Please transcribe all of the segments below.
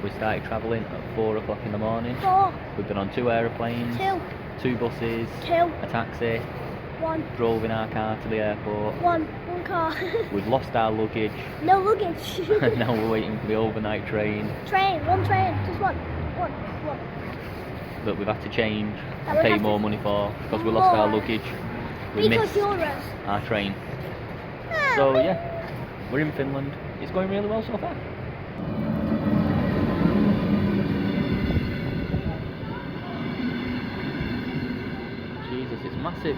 We started travelling at 4 o'clock in the morning. 4. We've been on 2 aeroplanes, 2. 2 buses, 2. a taxi, 1. drove in our car to the airport. 1 car. We've lost our luggage. No luggage. And now we're waiting for the overnight train Train, just one. that we've had to change That and we pay have to- more money for because we lost our More. luggage. We Because missed euros. our train. So yeah, we're in Finland. It's going really well so far. Jesus, it's massive.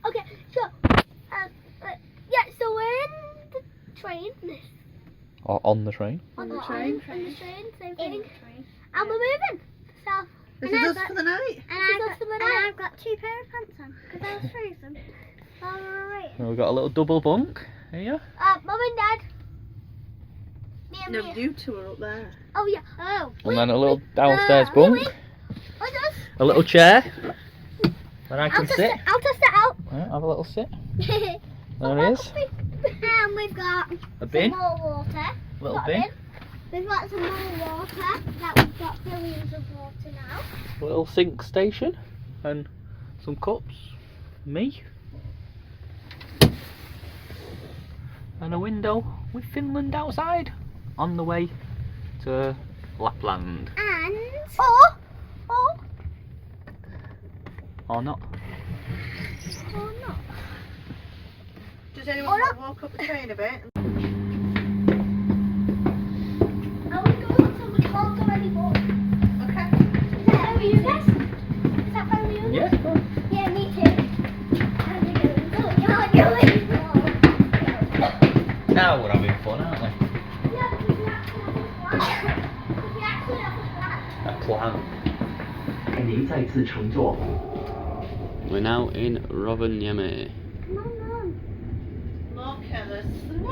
Okay, so yeah, so we're in the train. Or on the train. On the train. Same thing. And we're moving. So This is us for the night. and I've got 2 pair of pants on because I was frozen. Alright. We've got a little double bunk here. Mum and Dad. Me and No, Mia. you two are up there. Oh yeah. Oh. And then a little downstairs bunk. Wait. What's this? A little chair where I I'll can test sit. I'll test it out. Right, have a little sit. There There it is. And we've got A bin. some more water. Little Got a bin. We've got some more water. That we've got billions of water now. A little sink station. And some cups. Me. And a window with Finland outside. On the way to Lapland. And Or not. or not. Does anyone want to walk up the train a bit? Are we going to the clock already bought? Okay. Is that how you guys? Is that how you? Yeah, go on. Yeah, me too. You're going. Now we're having fun, aren't we? Yeah, because we actually have a plan. A plan. 您再次乘坐。 We're now in Rovaniemi. Come on, Mum. Look at the snow.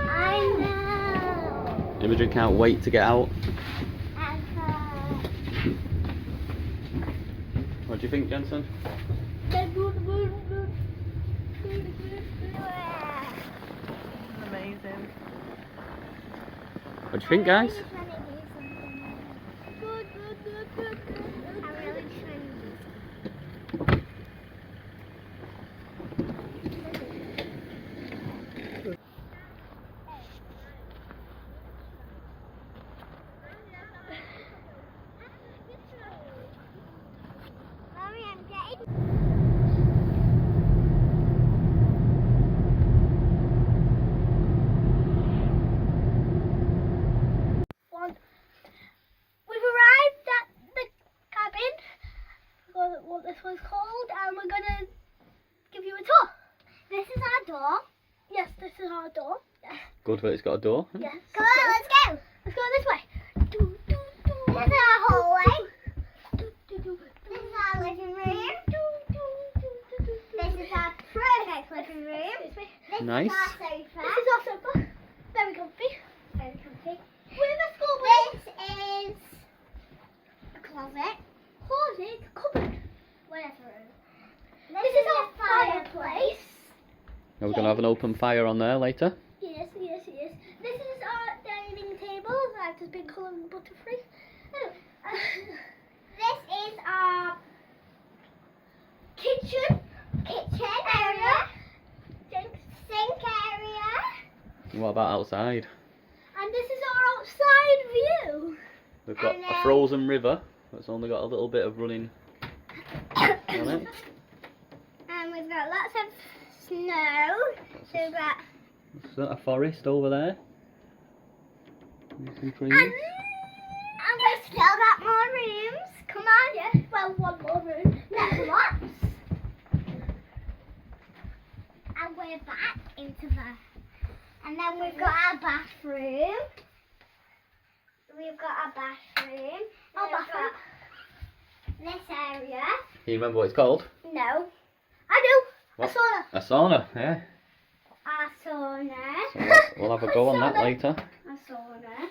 I know. Imogen can't wait to get out. What do you think, Jensen? Amazing. What do you think, guys? We've arrived at the cabin, what this was called, and we're gonna give you a tour. This is our door. Yes, this is our door. Good that it's got a door. Yes. Come on, let's go. Let's go this way. This is our hallway. This is our living room. This is our perfect living room. Nice. This is our sofa. Very comfy. Very comfy. With a school bed. This is a closet. Closet? Cupboard. Whatever. This is our fireplace. Are we going to have an open fire on there later? Yes. This is our dining table. That has been coloured butterfree. This is our kitchen area. Sink area. What about outside? And this is our outside view. We've got And a then- frozen river that's only got a little bit of running on it. And we've got lots of snow. So we've got There's a forest over there. Some trees. and we've still got more rooms. Come on, yeah. Well, one more room. There's lots. And we're back into the. And then we've got our bathroom. We've got our bathroom. Our bathroom. This area. Can you remember what it's called? No. I do. What? A sauna. A sauna, yeah. A sauna. So we'll have a go on that later. A sauna.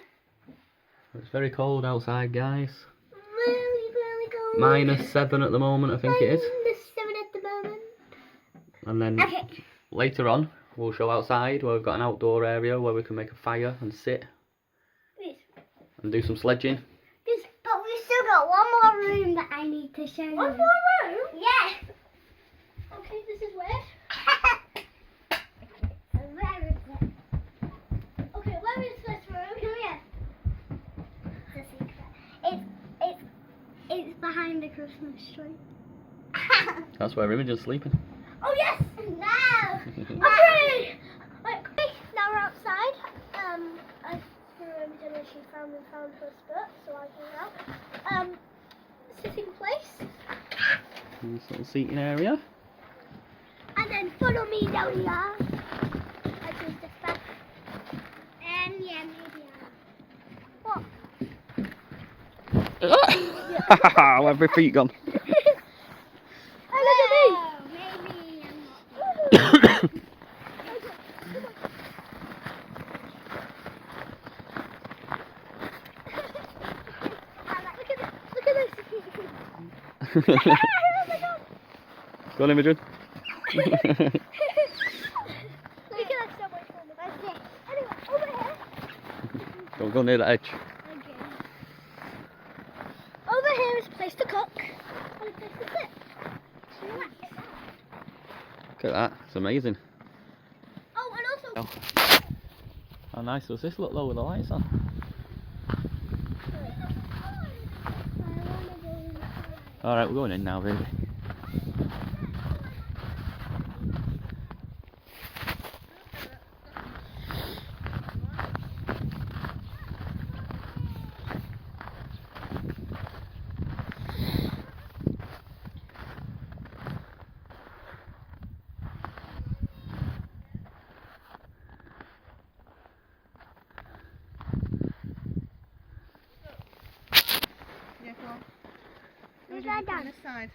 It's very cold outside, guys. Really cold. -7 at the moment, I think it is. -7 at the moment. And then Okay. later on we'll show outside where we've got an outdoor area where we can make a fire and sit and do some sledging. But we've still got one more room that I need to show you. One more room? Yeah. Okay, this is where? Where is it? Okay, where is this room? Come here. It's a secret. It's behind the Christmas tree. That's where Imogen's sleeping. Oh yes! No! Okay! Now we're outside. I threw Imogen and she found her spurt, so I can now. Sitting place. Nice little seating area. And then follow me down here. I just step back. And yeah, maybe What? Where have my feet gone? Oh, look at me! Maybe I'm not. Look at this! Go on, Imogen. Look at that so much fun. That's it. Anyway, over here. Don't go near the edge. Okay. Over here is a place to cook and a place to sit. Relax. Look at that. It's amazing. Oh, and also. Oh. How nice does this look though with the lights on? Alright, we're going in now, baby. Yeah, go on. Where's Imogen, that you put on down? this side.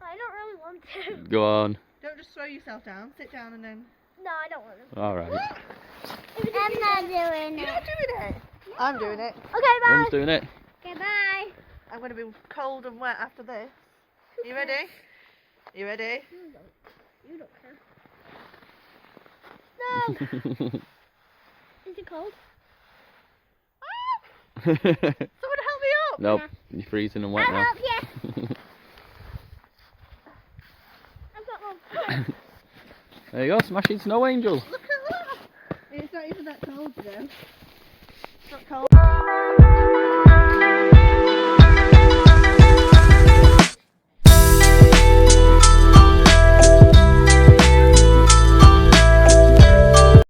I don't really want to. Go on. Don't just throw yourself down. Sit down and then. No, I don't want to. Alright. I'm not doing You're it. not doing it. I'm doing it. Okay, bye. Mum's doing it. Okay, bye. I'm going to be cold and wet after this. You ready? You ready? You don't care. No. Is it cold? Someone help me up! Nope, you're freezing and wet I'll now. help you. I've got one. There you go, smashing snow angels. Look at that! It's not even that cold, you know. It's not cold.